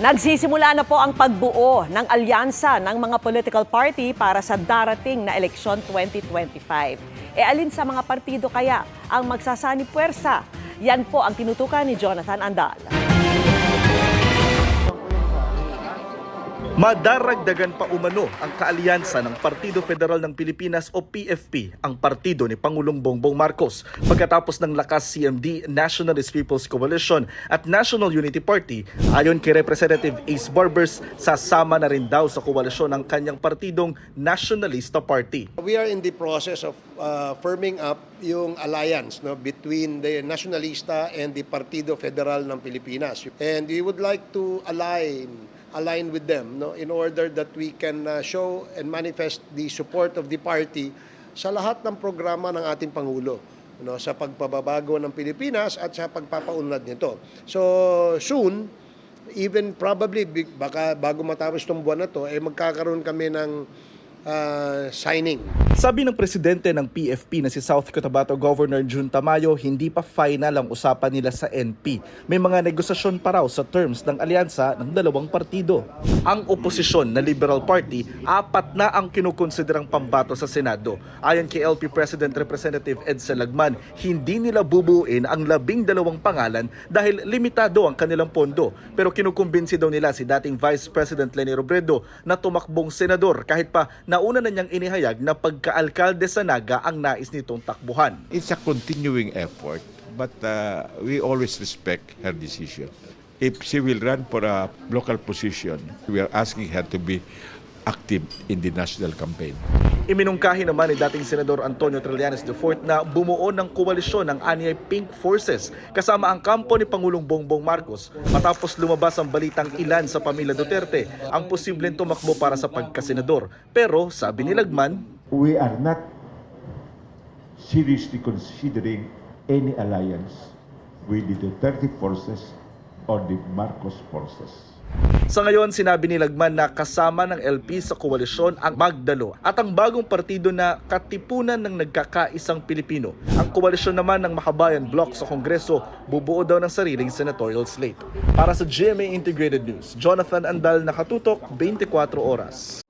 Nagsisimula na po ang pagbuo ng alyansa ng mga political party para sa darating na eleksyon 2025. Alin sa mga partido kaya ang magsasani puwersa? Yan po ang tinutukan ni Jonathan Andal. Madaragdagan pa umano ang kaalyansa ng Partido Federal ng Pilipinas o PFP, ang partido ni Pangulong Bongbong Marcos. Pagkatapos ng Lakas CMD, Nationalist People's Coalition at National Unity Party, ayon kay Representative Ace Barbers, sasama na rin daw sa koalisyon ng kanyang partidong Nationalista Party. We are in the process of firming up yung alliance between the Nationalista and the Partido Federal ng Pilipinas. And we would like to align with them in order that we can show and manifest the support of the party sa lahat ng programa ng ating Pangulo sa pagpababago ng Pilipinas at sa pagpapaunlad nito. So soon, even probably baka bago matapos itong buwan na to, magkakaroon kami ng signing. Sabi ng presidente ng PFP na si South Cotabato Governor Jun Tamayo, hindi pa final ang usapan nila sa NP. May mga negosasyon pa raw sa terms ng alyansa ng dalawang partido. Ang oposisyon na Liberal Party, 4 na ang kinukonsiderang pambato sa Senado. Ayon kay LP President Representative Edsel Lagman, hindi nila bubuin ang 12 pangalan dahil limitado ang kanilang pondo. Pero kinukumbinsi daw nila si dating Vice President Leni Robredo na tumakbong senador kahit pa nauna na niyang inihayag na pagka-alkalde sa Naga ang nais nitong takbuhan. It's a continuing effort, but we always respect her decision. If she will run for a local position, we are asking her to be active in the national campaign. Iminungkahi naman ni dating Senador Antonio Trillanes IV na bumuo ng koalisyon ng anyay Pink Forces kasama ang kampo ni Pangulong Bongbong Marcos matapos lumabas ang balitang ilan sa pamilya Duterte ang posibleng tumakbo para sa pagkasenador. Pero sabi ni Lagman, we are not seriously considering any alliance with the Duterte forces or the Marcos forces. Sa ngayon, sinabi ni Lagman na kasama ng LP sa koalisyon ang Magdalo at ang bagong partido na Katipunan ng Nagkakaisang Pilipino. Ang koalisyon naman ng Makabayan Bloc sa Kongreso bubuo daw ng sariling senatorial slate. Para sa GMA Integrated News, Jonathan Andal, nakatutok 24 oras.